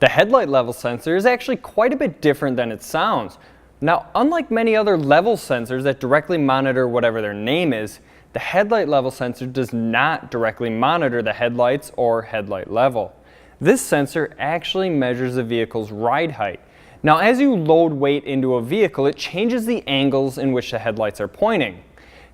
The headlight level sensor is actually quite a bit different than it sounds. Now, unlike many other level sensors that directly monitor whatever their name is, the headlight level sensor does not directly monitor the headlights or headlight level. This sensor actually measures the vehicle's ride height. Now, as you load weight into a vehicle, it changes the angles in which the headlights are pointing.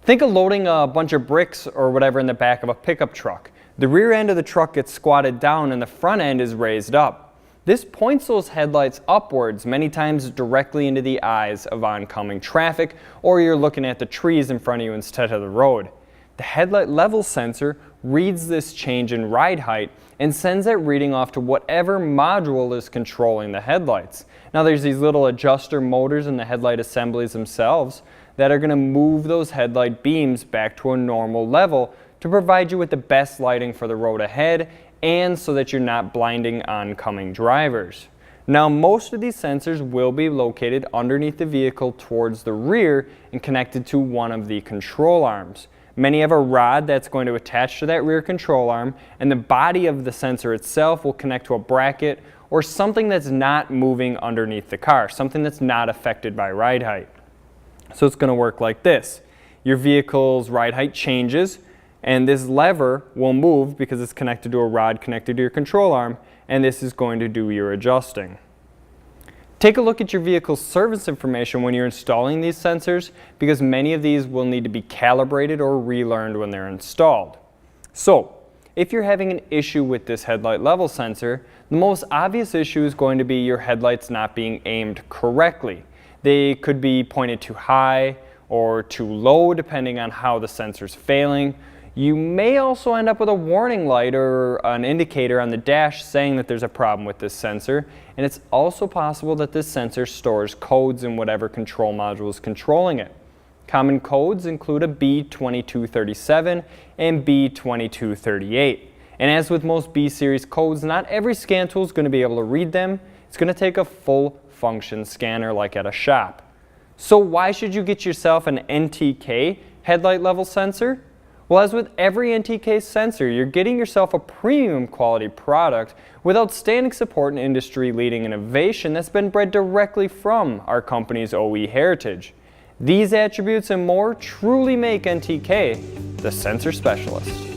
Think of loading a bunch of bricks or whatever in the back of a pickup truck. The rear end of the truck gets squatted down and the front end is raised up. This points those headlights upwards, many times directly into the eyes of oncoming traffic, or you're looking at the trees in front of you instead of the road. The headlight level sensor reads this change in ride height and sends that reading off to whatever module is controlling the headlights. Now there's these little adjuster motors in the headlight assemblies themselves that are going to move those headlight beams back to a normal level to provide you with the best lighting for the road ahead and so that you're not blinding oncoming drivers. Now most of these sensors will be located underneath the vehicle towards the rear and connected to one of the control arms. Many have a rod that's going to attach to that rear control arm, and the body of the sensor itself will connect to a bracket or something that's not moving underneath the car, something that's not affected by ride height. So it's going to work like this. Your vehicle's ride height changes, and this lever will move because it's connected to a rod connected to your control arm, and this is going to do your adjusting. Take a look at your vehicle's service information when you're installing these sensors, because many of these will need to be calibrated or relearned when they're installed. So, if you're having an issue with this headlight level sensor, the most obvious issue is going to be your headlights not being aimed correctly. They could be pointed too high or too low depending on how the sensor's failing. You may also end up with a warning light or an indicator on the dash saying that there's a problem with this sensor, and it's also possible that this sensor stores codes in whatever control module is controlling it. Common codes include a B2237 and B2238. And as with most B-series codes, not every scan tool is going to be able to read them. It's going to take a full function scanner like at a shop. So why should you get yourself an NTK headlight level sensor? Well, as with every NTK sensor, you're getting yourself a premium quality product with outstanding support and industry-leading innovation that's been bred directly from our company's OE heritage. These attributes and more truly make NTK the sensor specialist.